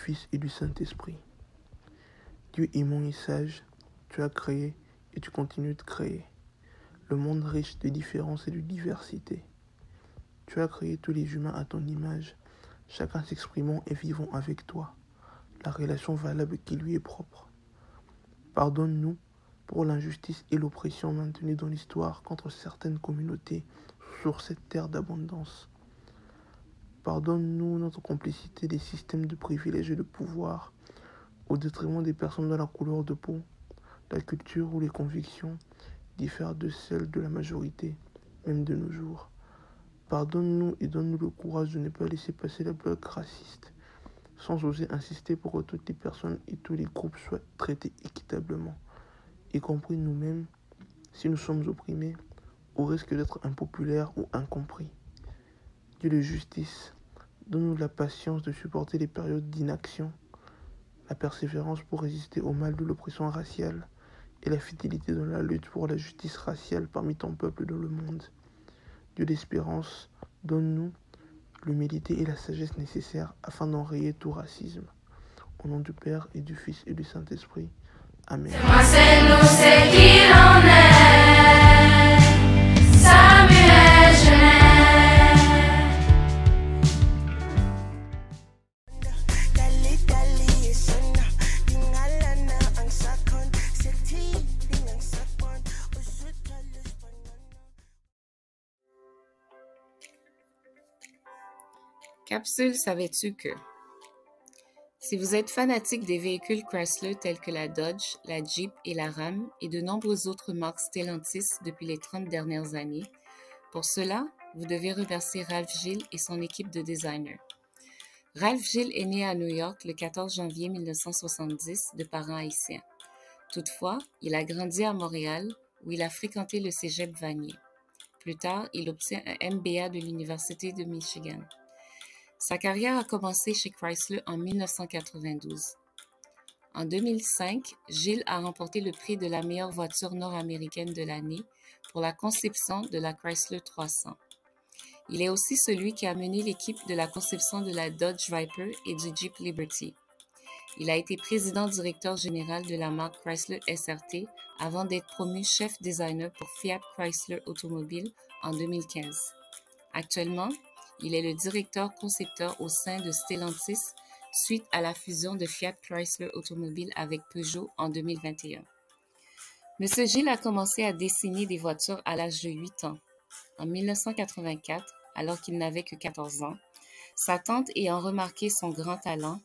Fils et du Saint-Esprit. Dieu aimant et sage, tu as créé et tu continues de créer le monde riche de différences et de diversité. Tu as créé tous les humains à ton image, chacun s'exprimant et vivant avec toi, la relation valable qui lui est propre. Pardonne-nous pour l'injustice et l'oppression maintenues dans l'histoire contre certaines communautés sur cette terre d'abondance. Pardonne-nous notre complicité des systèmes de privilèges et de pouvoir, au détriment des personnes dont la couleur de peau, la culture ou les convictions diffèrent de celles de la majorité, même de nos jours. Pardonne-nous et donne-nous le courage de ne pas laisser passer la blague raciste, sans oser insister pour que toutes les personnes et tous les groupes soient traités équitablement, y compris nous-mêmes, si nous sommes opprimés, au risque d'être impopulaires ou incompris. Dieu de justice, donne-nous la patience de supporter les périodes d'inaction, la persévérance pour résister au mal de l'oppression raciale et la fidélité dans la lutte pour la justice raciale parmi ton peuple dans le monde. Dieu d'espérance, donne-nous l'humilité et la sagesse nécessaires afin d'enrayer tout racisme. Au nom du Père et du Fils et du Saint-Esprit. Amen. C'est nous, c'est qui l'on est. Samuel Genest. Capsule, savais-tu que? Si vous êtes fanatique des véhicules Chrysler tels que la Dodge, la Jeep et la Ram et de nombreuses autres marques Stellantis depuis les 30 dernières années, pour cela, vous devez remercier Ralph Gilles et son équipe de designers. Ralph Gilles est né à New York le 14 janvier 1970 de parents haïtiens. Toutefois, il a grandi à Montréal où il a fréquenté le cégep Vanier. Plus tard, il obtient un MBA de l'Université de Michigan. Sa carrière a commencé chez Chrysler en 1992. En 2005, Gilles a remporté le prix de la meilleure voiture nord-américaine de l'année pour la conception de la Chrysler 300. Il est aussi celui qui a mené l'équipe de la conception de la Dodge Viper et du Jeep Liberty. Il a été président-directeur général de la marque Chrysler SRT avant d'être promu chef designer pour Fiat Chrysler Automobile en 2015. Actuellement, il est le directeur-concepteur au sein de Stellantis suite à la fusion de Fiat Chrysler Automobile avec Peugeot en 2021. M. Gilles a commencé à dessiner des voitures à l'âge de 8 ans. En 1984, alors qu'il n'avait que 14 ans, sa tante ayant remarqué son grand talent,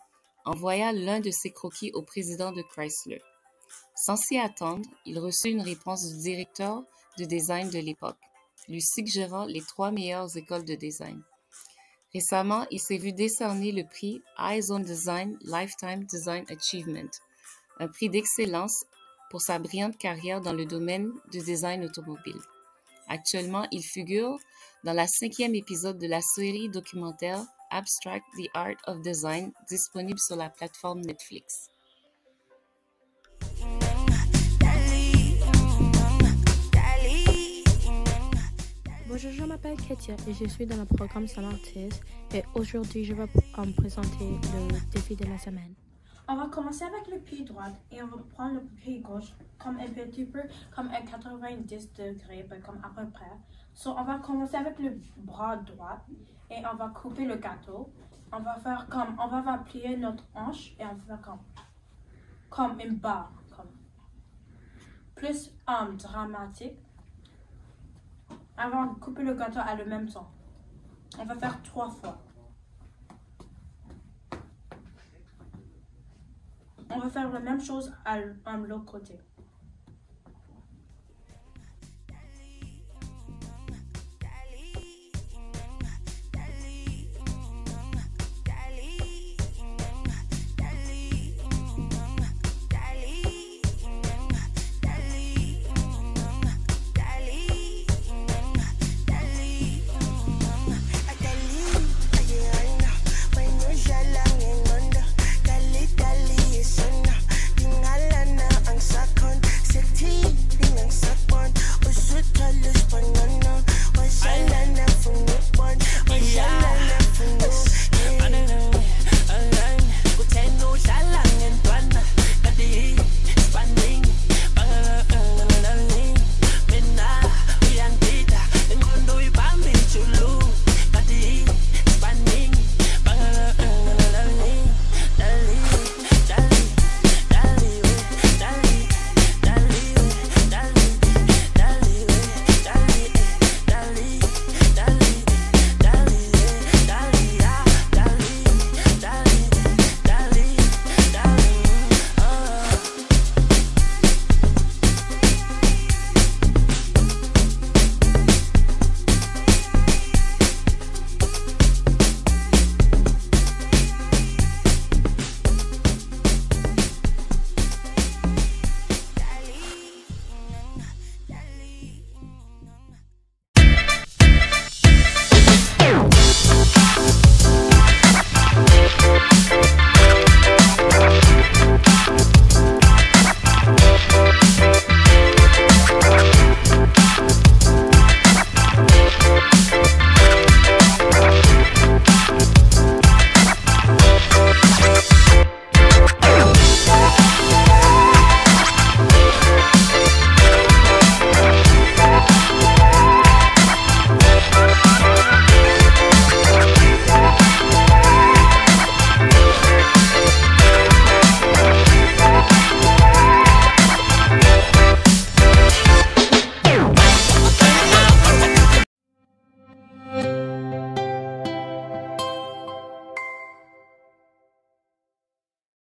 envoya l'un de ses croquis au président de Chrysler. Sans s'y attendre, il reçut une réponse du directeur de design de l'époque, lui suggérant les 3 meilleures écoles de design. Récemment, il s'est vu décerner le prix Eyes on Design Lifetime Design Achievement, un prix d'excellence pour sa brillante carrière dans le domaine du design automobile. Actuellement, il figure dans la 5e épisode de la série documentaire Abstract: The Art of Design, disponible sur la plateforme Netflix. Bonjour, je m'appelle Katia et je suis dans le programme Samartis et aujourd'hui je vais présenter le défi de la semaine. On va commencer avec le pied droit et on va prendre le pied gauche comme un petit peu comme à 90 degrés, comme à peu près. On va commencer avec le bras droit et on va couper le gâteau. On va plier notre hanche et on va faire comme une barre, plus dramatique. Avant de couper le gâteau à le même temps. On va faire 3 fois. On va faire la même chose à l'autre côté.